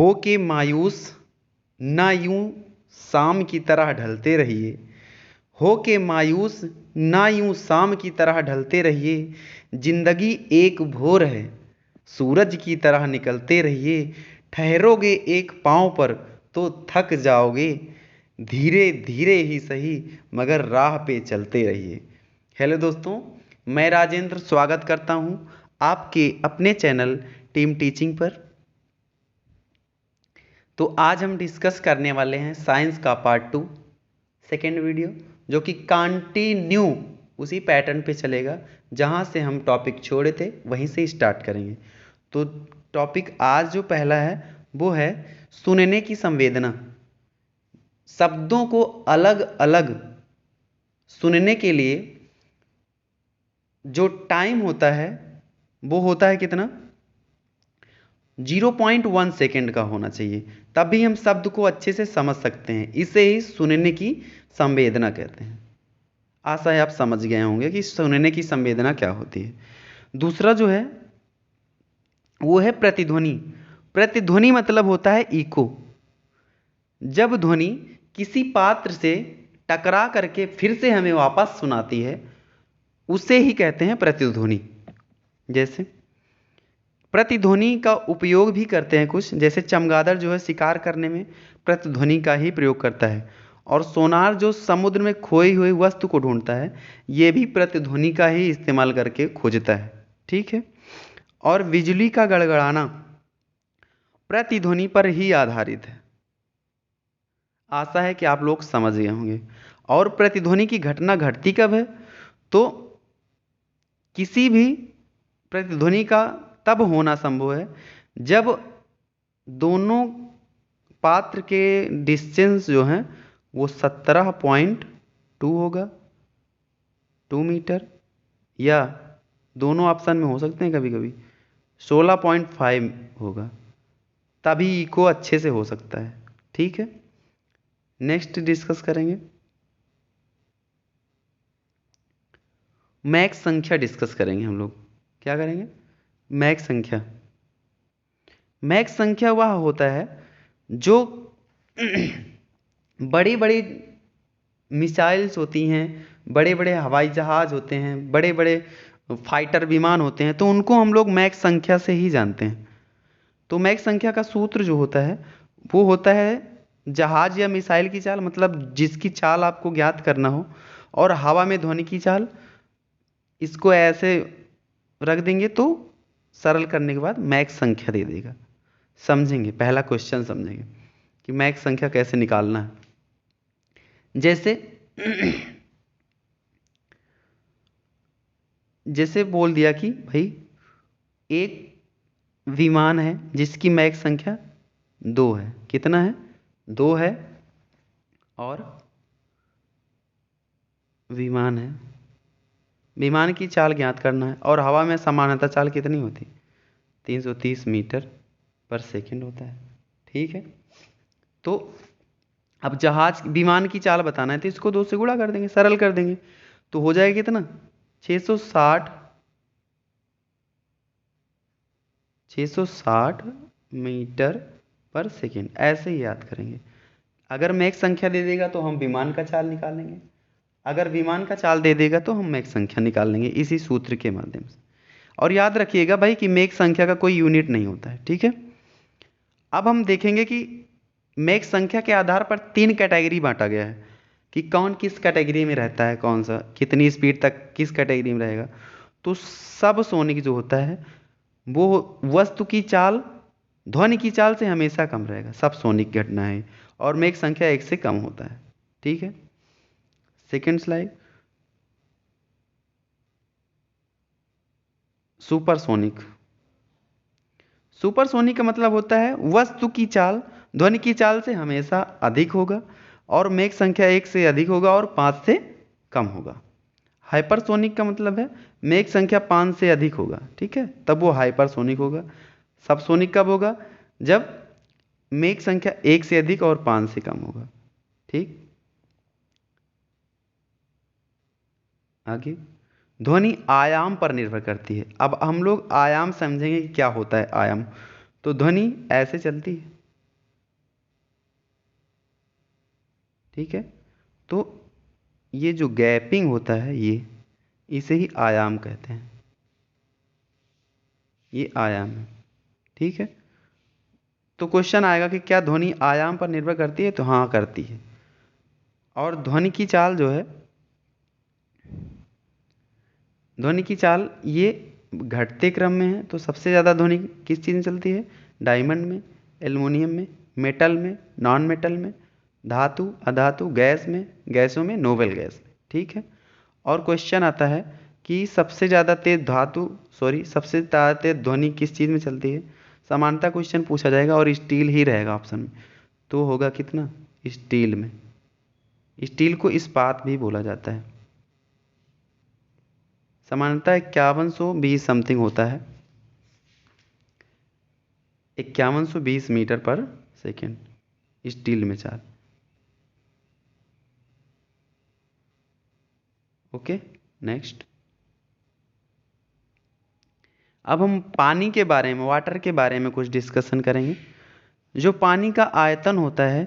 हो के मायूस ना यूं शाम की तरह ढलते रहिए। हो के मायूस ना यूं शाम की तरह ढलते रहिए। जिंदगी एक भोर है, सूरज की तरह निकलते रहिए। ठहरोगे एक पाँव पर तो थक जाओगे। धीरे धीरे ही सही मगर राह पे चलते रहिए। हेलो दोस्तों, मैं राजेंद्र स्वागत करता हूं आपके अपने चैनल टीम टीचिंग पर। तो आज हम डिस्कस करने वाले हैं साइंस का पार्ट 2 सेकेंड वीडियो, जो कि कंटिन्यू उसी पैटर्न पे चलेगा जहां से हम टॉपिक छोड़े थे वहीं से स्टार्ट करेंगे। तो टॉपिक आज जो पहला है वो है सुनने की संवेदना। शब्दों को अलग अलग सुनने के लिए जो टाइम होता है वो होता है कितना, 0.1 सेकेंड का होना चाहिए, तभी हम शब्द को अच्छे से समझ सकते हैं। इसे ही सुनने की संवेदना कहते हैं। आशा है आप समझ गए होंगे कि सुनने की संवेदना क्या होती है। दूसरा जो है वो है प्रतिध्वनि। प्रतिध्वनि मतलब होता है इको। जब ध्वनि किसी पात्र से टकरा करके फिर से हमें वापस सुनाती है उसे ही कहते हैं प्रतिध्वनि। जैसे प्रतिध्वनि का उपयोग भी करते हैं कुछ, जैसे चमगादड़ जो है शिकार करने में प्रतिध्वनि का ही प्रयोग करता है, और सोनार जो समुद्र में खोई हुई वस्तु को ढूंढता है ये भी प्रतिध्वनि का ही इस्तेमाल करके खोजता है। ठीक है। और बिजली का गड़गड़ाना प्रतिध्वनि पर ही आधारित है। आशा है कि आप लोग समझ गए होंगे। और प्रतिध्वनि की घटना घटती कब है, तो किसी भी प्रतिध्वनि का तब होना संभव है जब दोनों पात्र के डिस्टेंस जो है वो 17.2 होगा, 2 मीटर, या दोनों ऑप्शन में हो सकते हैं, कभी कभी 16.5 होगा, तभी इको अच्छे से हो सकता है। ठीक है। नेक्स्ट डिस्कस करेंगे मैक संख्या। डिस्कस करेंगे हम लोग। क्या करेंगे? मैक संख्या। मैक संख्या वह होता है जो बड़ी बड़ी मिसाइल्स होती हैं, बड़े बड़े हवाई जहाज होते हैं, बड़े बड़े फाइटर विमान होते हैं, तो उनको हम लोग मैक संख्या से ही जानते हैं। तो मैक संख्या का सूत्र जो होता है वो होता है जहाज या मिसाइल की चाल, मतलब जिसकी चाल आपको ज्ञात करना हो, और हवा में ध्वनि की चाल। इसको ऐसे रख देंगे तो सरल करने के बाद मैक संख्या दे देगा। समझेंगे, पहला क्वेश्चन समझेंगे कि मैक संख्या कैसे निकालना है। जैसे बोल दिया कि भाई एक विमान है जिसकी मैक संख्या 2 है। कितना है? 2 है। और विमान है, विमान की चाल ज्ञात करना है, और हवा में सामान्यतः चाल कितनी होती? 330 मीटर पर सेकंड होता है। ठीक है। तो अब जहाज विमान की चाल बताना है तो इसको 2 से गुणा कर देंगे, सरल कर देंगे, तो हो जाएगा कितना? 660 मीटर पर सेकंड। ऐसे ही याद करेंगे। अगर मैक संख्या दे देगा तो हम विमान का चाल निकालेंगे, अगर विमान का चाल दे देगा तो हम मैक संख्या निकाल लेंगे इसी सूत्र के माध्यम से। और याद रखिएगा भाई कि मैक संख्या का कोई यूनिट नहीं होता है। ठीक है। अब हम देखेंगे कि मैक संख्या के आधार पर 3 कैटेगरी बांटा गया है कि कौन किस कैटेगरी में रहता है, कौन सा कितनी स्पीड तक किस कैटेगरी में रहेगा। तो सब सोनिक जो होता है वो वस्तु की चाल ध्वनि की चाल से हमेशा कम रहेगा, सब सोनिक घटना है, और मैक संख्या 1 से कम होता है। ठीक है। Second slide. सुपरसोनिक। सुपरसोनिक का मतलब होता है वस्तु की चाल ध्वनि की चाल से हमेशा अधिक होगा, और मैक संख्या 1 से अधिक होगा और 5 से कम होगा। हाइपरसोनिक का मतलब है मैक संख्या 5 से अधिक होगा, ठीक है, तब वो हाइपरसोनिक होगा। सबसोनिक कब होगा? जब मैक संख्या 1 से अधिक और 5 से कम होगा। ठीक। आगे ध्वनि आयाम पर निर्भर करती है। अब हम लोग आयाम समझेंगे कि क्या होता है आयाम। तो ध्वनि ऐसे चलती है, ठीक है। तो ये जो गैपिंग होता है ये, इसे ही आयाम कहते हैं। ये आयाम है। ठीक है। तो क्वेश्चन आएगा कि क्या ध्वनि आयाम पर निर्भर करती है, तो हाँ करती है। और ध्वनि की चाल जो है, ध्वनि की चाल ये घटते क्रम में है। तो सबसे ज़्यादा ध्वनि किस चीज़ में चलती है? डायमंड में, एल्युमिनियम में, मेटल में, नॉन मेटल में, धातु, अधातु, गैस में, गैसों में, नोबल गैस में। ठीक है। और क्वेश्चन आता है कि सबसे ज़्यादा तेज सबसे ज़्यादा तेज ध्वनि किस चीज़ में चलती है? समानता क्वेश्चन पूछा जाएगा और स्टील ही रहेगा ऑप्शन में। तो होगा कितना? स्टील में। स्टील को इस्पात भी बोला जाता है। समानता 5120 समथिंग होता है, 5120 मीटर पर सेकेंड स्टील में चाल। Okay, next. अब हम पानी के बारे में, वाटर के बारे में कुछ डिस्कशन करेंगे। जो पानी का आयतन होता है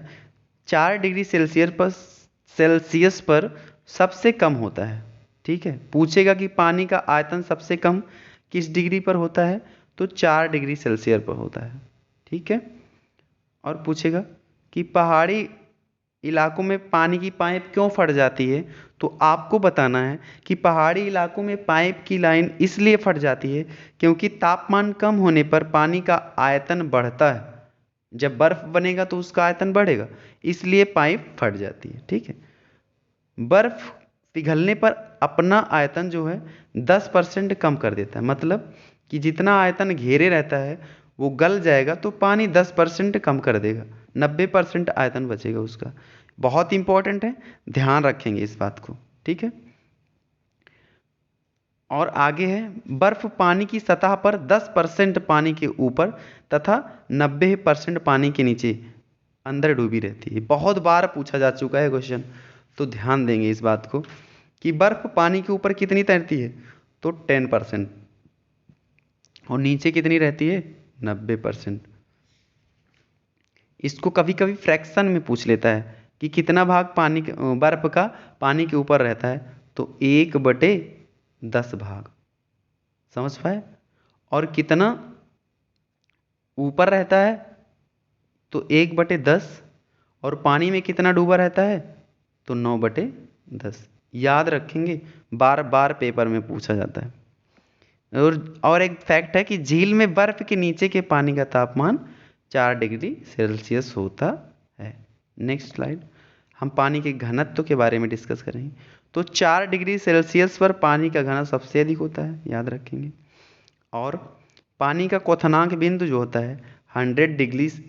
4 डिग्री सेल्सियस पर सबसे कम होता है। ठीक है। पूछेगा कि पानी का आयतन सबसे कम किस डिग्री पर होता है, तो 4 डिग्री सेल्सियस पर होता है। ठीक है। और पूछेगा कि पहाड़ी इलाकों में पानी की पाइप क्यों फट जाती है, तो आपको बताना है कि पहाड़ी इलाकों में पाइप की लाइन इसलिए फट जाती है क्योंकि तापमान कम होने पर पानी का आयतन बढ़ता है। जब बर्फ बनेगा तो उसका आयतन बढ़ेगा, इसलिए पाइप फट जाती है। ठीक है। बर्फ पिघलने पर अपना आयतन जो है 10% कम कर देता है। मतलब कि जितना आयतन घेरे रहता है वो गल जाएगा तो पानी 10% कम कर देगा, 90% आयतन बचेगा उसका। बहुत इंपॉर्टेंट है, ध्यान रखेंगे इस बात को। ठीक है। और आगे है, बर्फ पानी की सतह पर 10% पानी के ऊपर तथा 90% पानी के नीचे अंदर डूबी रहती है। बहुत बार पूछा जा चुका है क्वेश्चन, तो ध्यान देंगे इस बात को कि बर्फ पानी के ऊपर कितनी तैरती है, तो 10%। और नीचे कितनी रहती है? 90%। इसको कभी कभी फ्रैक्शन में पूछ लेता है कि कितना भाग बर्फ का पानी के ऊपर रहता है, तो 1/10 भाग। समझ पाए? और कितना ऊपर रहता है, तो 1/10। और पानी में कितना डूबा रहता है, तो 9/10। याद रखेंगे, बार बार पेपर में पूछा जाता है। और एक फैक्ट है कि झील में बर्फ के नीचे के पानी का तापमान 4 डिग्री सेल्सियस होता है। Next slide. हम पानी के घनत्व के बारे में डिस्कस करेंगे। तो 4 डिग्री सेल्सियस पर पानी का घनत्व सबसे अधिक होता है, याद रखेंगे। और पानी का क्वथनांक बिंदु जो होता है 100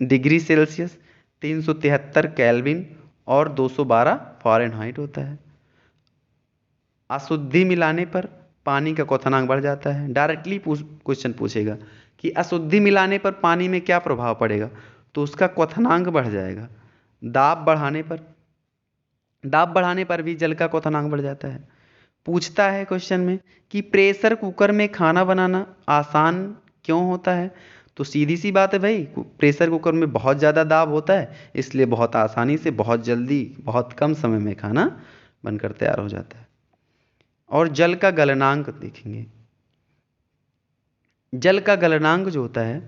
डिग्री सेल्सियस, 373 केल्विन और 212 फ़ारेनहाइट होता है। अशुद्धि मिलाने पर पानी का क्वथनांक बढ़ जाता है। डायरेक्टली क्वेश्चन पूछेगा कि अशुद्धि मिलाने पर पानी में क्या प्रभाव पड़ेगा, तो उसका क्वथनांक बढ़ जाएगा। दाब बढ़ाने पर भी जल का क्वथनांक बढ़ जाता है। पूछता है क्वेश्चन में कि प्रेशर कुकर में खाना बनाना आसान क्यों होता है, तो सीधी सी बात है भाई, प्रेशर कुकर में बहुत ज़्यादा दाब होता है, इसलिए बहुत आसानी से, बहुत जल्दी, बहुत कम समय में खाना बनकर तैयार हो जाता है। और जल का गलनांक देखेंगे। जल का गलनांक जो होता है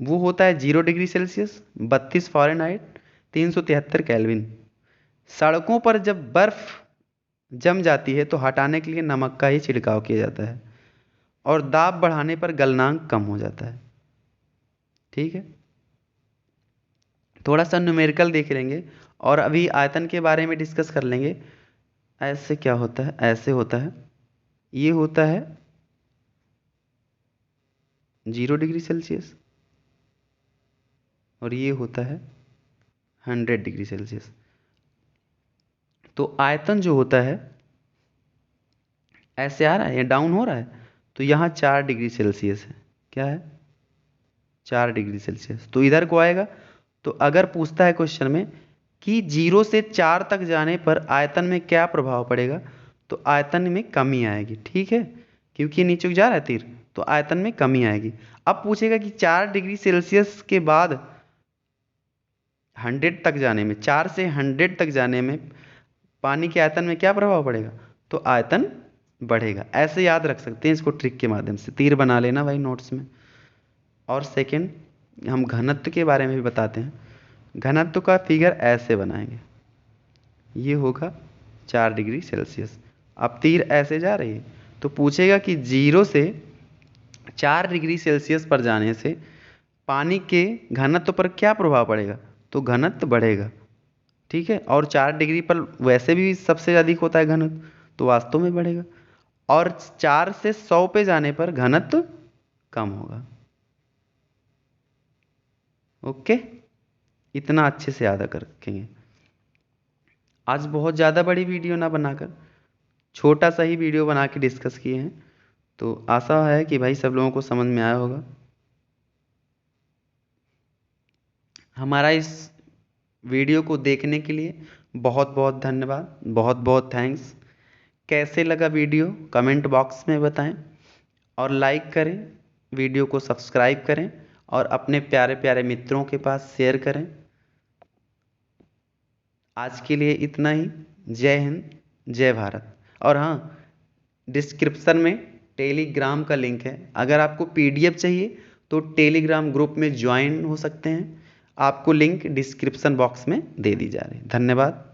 वो होता है 0 डिग्री सेल्सियस, 32 फ़ारेनहाइट, 373 केल्विन। सड़कों पर जब बर्फ जम जाती है तो हटाने के लिए नमक का ही छिड़काव किया जाता है। और दाब बढ़ाने पर गलनांक कम हो जाता है। ठीक है। थोड़ा सा न्यूमेरिकल देख लेंगे और अभी आयतन के बारे में डिस्कस कर लेंगे। ऐसे क्या होता है, ऐसे होता है, ये होता है 0 डिग्री सेल्सियस और ये होता है 100 डिग्री सेल्सियस। तो आयतन जो होता है ऐसे आ रहा है या डाउन हो रहा है, तो यहाँ 4 डिग्री सेल्सियस है। क्या है? 4 डिग्री सेल्सियस। तो इधर को आएगा। तो अगर पूछता है क्वेश्चन में कि 0 से 4 तक जाने पर आयतन में क्या प्रभाव पड़ेगा, तो आयतन में कमी आएगी। ठीक है, क्योंकि नीचे को जा रहा है तीर, तो आयतन में कमी आएगी। अब पूछेगा कि 4 डिग्री सेल्सियस के बाद 100 तक जाने में, 4 से 100 तक जाने में पानी के आयतन में क्या प्रभाव पड़ेगा? तो आयतन बढ़ेगा। ऐसे याद रख सकते हैं इसको ट्रिक के माध्यम से, तीर बना लेना भाई नोट्स में। और सेकंड हम घनत्व के बारे में भी बताते हैं। घनत्व का फिगर ऐसे बनाएंगे, ये होगा 4 डिग्री सेल्सियस। अब तीर ऐसे जा रही है तो पूछेगा कि 0 से 4 डिग्री सेल्सियस पर जाने से पानी के घनत्व पर क्या प्रभाव पड़ेगा? तो घनत्व बढ़ेगा, ठीक है। और 4 डिग्री पर वैसे भी सबसे अधिक होता है घनत्व, तो वास्तव में बढ़ेगा। और 4 से 100 पे जाने पर घनत्व कम होगा। ओके, इतना अच्छे से याद कर रखेंगे। आज बहुत ज़्यादा बड़ी वीडियो ना बनाकर छोटा सा ही वीडियो बना के डिस्कस किए हैं, तो आशा है कि भाई सब लोगों को समझ में आया होगा। हमारा इस वीडियो को देखने के लिए बहुत बहुत धन्यवाद, बहुत बहुत थैंक्स। कैसे लगा वीडियो कमेंट बॉक्स में बताएं, और लाइक करें, वीडियो को सब्सक्राइब करें और अपने प्यारे प्यारे मित्रों के पास शेयर करें। आज के लिए इतना ही। जय हिंद, जय भारत। और हाँ, डिस्क्रिप्शन में टेलीग्राम का लिंक है, अगर आपको PDF चाहिए तो टेलीग्राम ग्रुप में ज्वाइन हो सकते हैं। आपको लिंक डिस्क्रिप्शन बॉक्स में दे दी जा रही है। धन्यवाद।